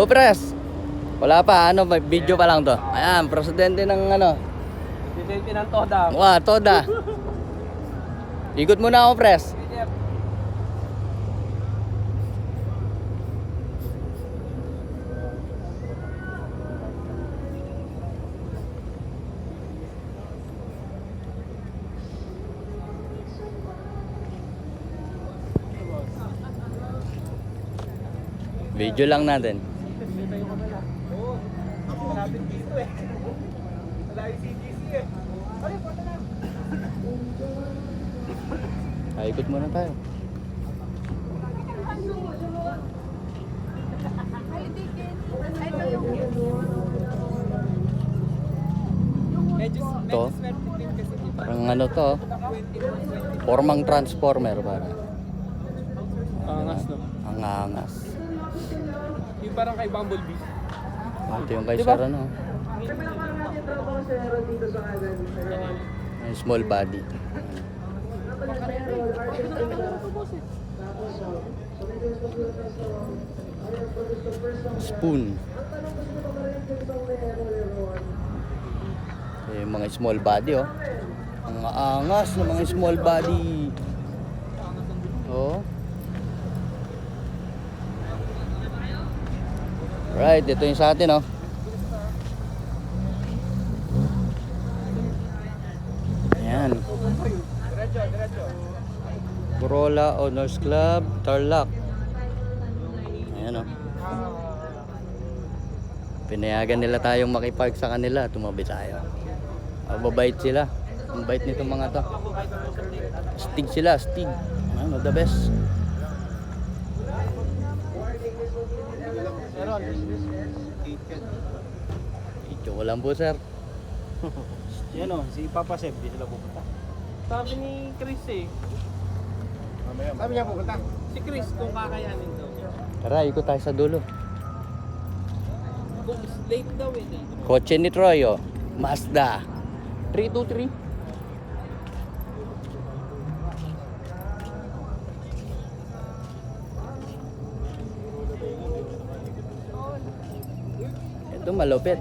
Lopres. Wala pa, ano, may video pa lang to. Ayan, presidente ng ano. Presidente ng Toda. Wah, Toda. Ikot muna ako, pres. Video lang natin. Malapit dito eh. Wala yung CGC eh. Ay, punta na. Ay, ikot muna tayo. To, parang ano to, formang transformer para. Angas no? Ang angas. Yung parang kay Bumblebee. Ito yung kay Diba? Sir, ano. Yung small body. Spoon. Yung mga small body, oh. Ang angas ng mga small body. Oh. Right, ito yung sa atin, oh. Ayan. Corolla Owners Club, Tarlac. Ayan, oh. Pinayagan nila tayong makipark sa kanila, tumabi tayo. Mababait sila. Ang bait nito mga to. Stig sila, stig. Ano, the best. Ito ko lang po, sir. Yan o, si Papa Seb, di sila pupunta. Sabi ni Chris eh. Sabi niya pupunta. Si Chris kung kakayanin daw. Tara, ikot tayo sa dulo. Kung late daw eh. Kotse ni Troy, oh. Mazda 323. Ito malupit.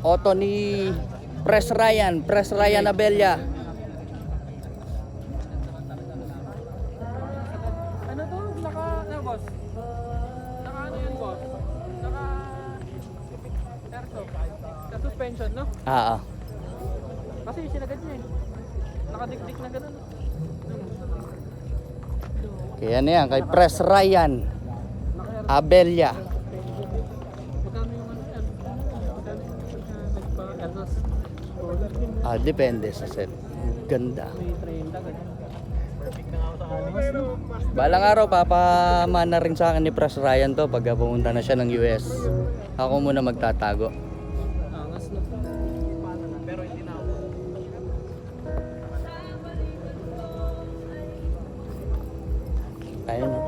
Auto ni Press Ryan Abella. Ano to? Ano boss? Naka ano yan boss? Naka airsoft. Sa suspension no? Ah, ah. Kasi sinagad niya eh. Nakadikdik na gano'n. Kaya na yan, kay Press Ryan Abella. Magkano yung ano yan? Magkano yung nagpa-airsoft? Ah, depende sa set. Ganda. May 30 ganun. Balang araw, papamana rin sa akin ni Press Ryan to pag pumunta na siya ng US. Ako muna magtatago. Angas na. Pero hindi na ako. Ayun, oh.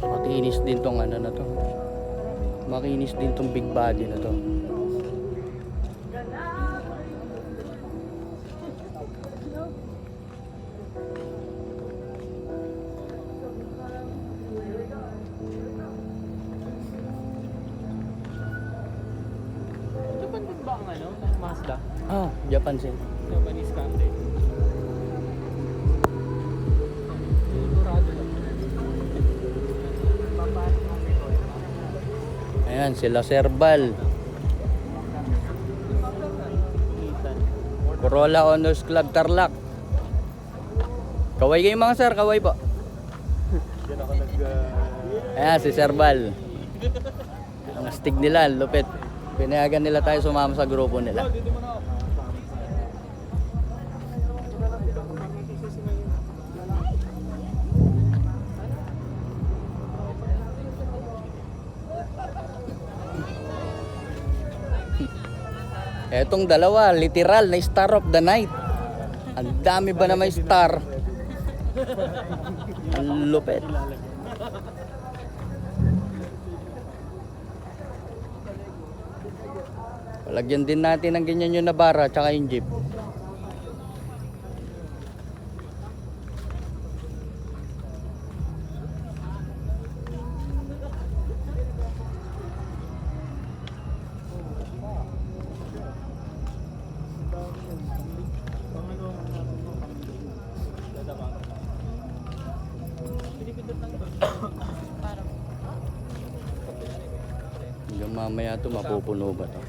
Makinis din tong ano na to. Makinis din tong big body na to. Japan din ba ang ano? Ang Mazda? Ah, Japan sin. Japanese country. Sigurado lang. Ayan, sila Serbal. Corolla Owners Club Tarlac. Kaway kayo mga sir, kaway po. Yan ako Ayan, si Serbal. Ang astig nila, lupit. Pinayagan nila tayo sumama sa grupo nila. Etong dalawa, literal na star of the night. Ang dami ba na may star? Ang lupit. Palagyan din natin ng ganyan yung Navara tsaka yung Jeep. Mamaya to mapupuno ba to?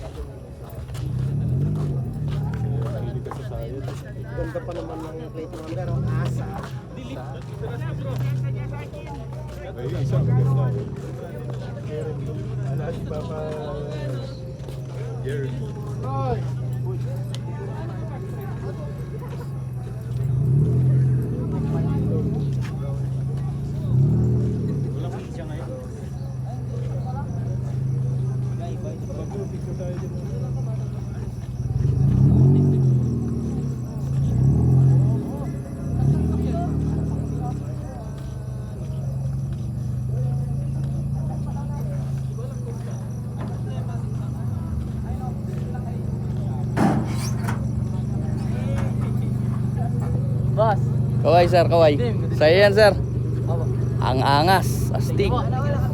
Ganda pa naman ng plate number, oh, asa. Ayun, isa maganda. Alas Papa Jeremy. Walang pizza ngayon. Picture tayo dyan. Boss. Kaway sir, kaway. Sa'yo yan sir. Opo. Ang angas, astig. Wala.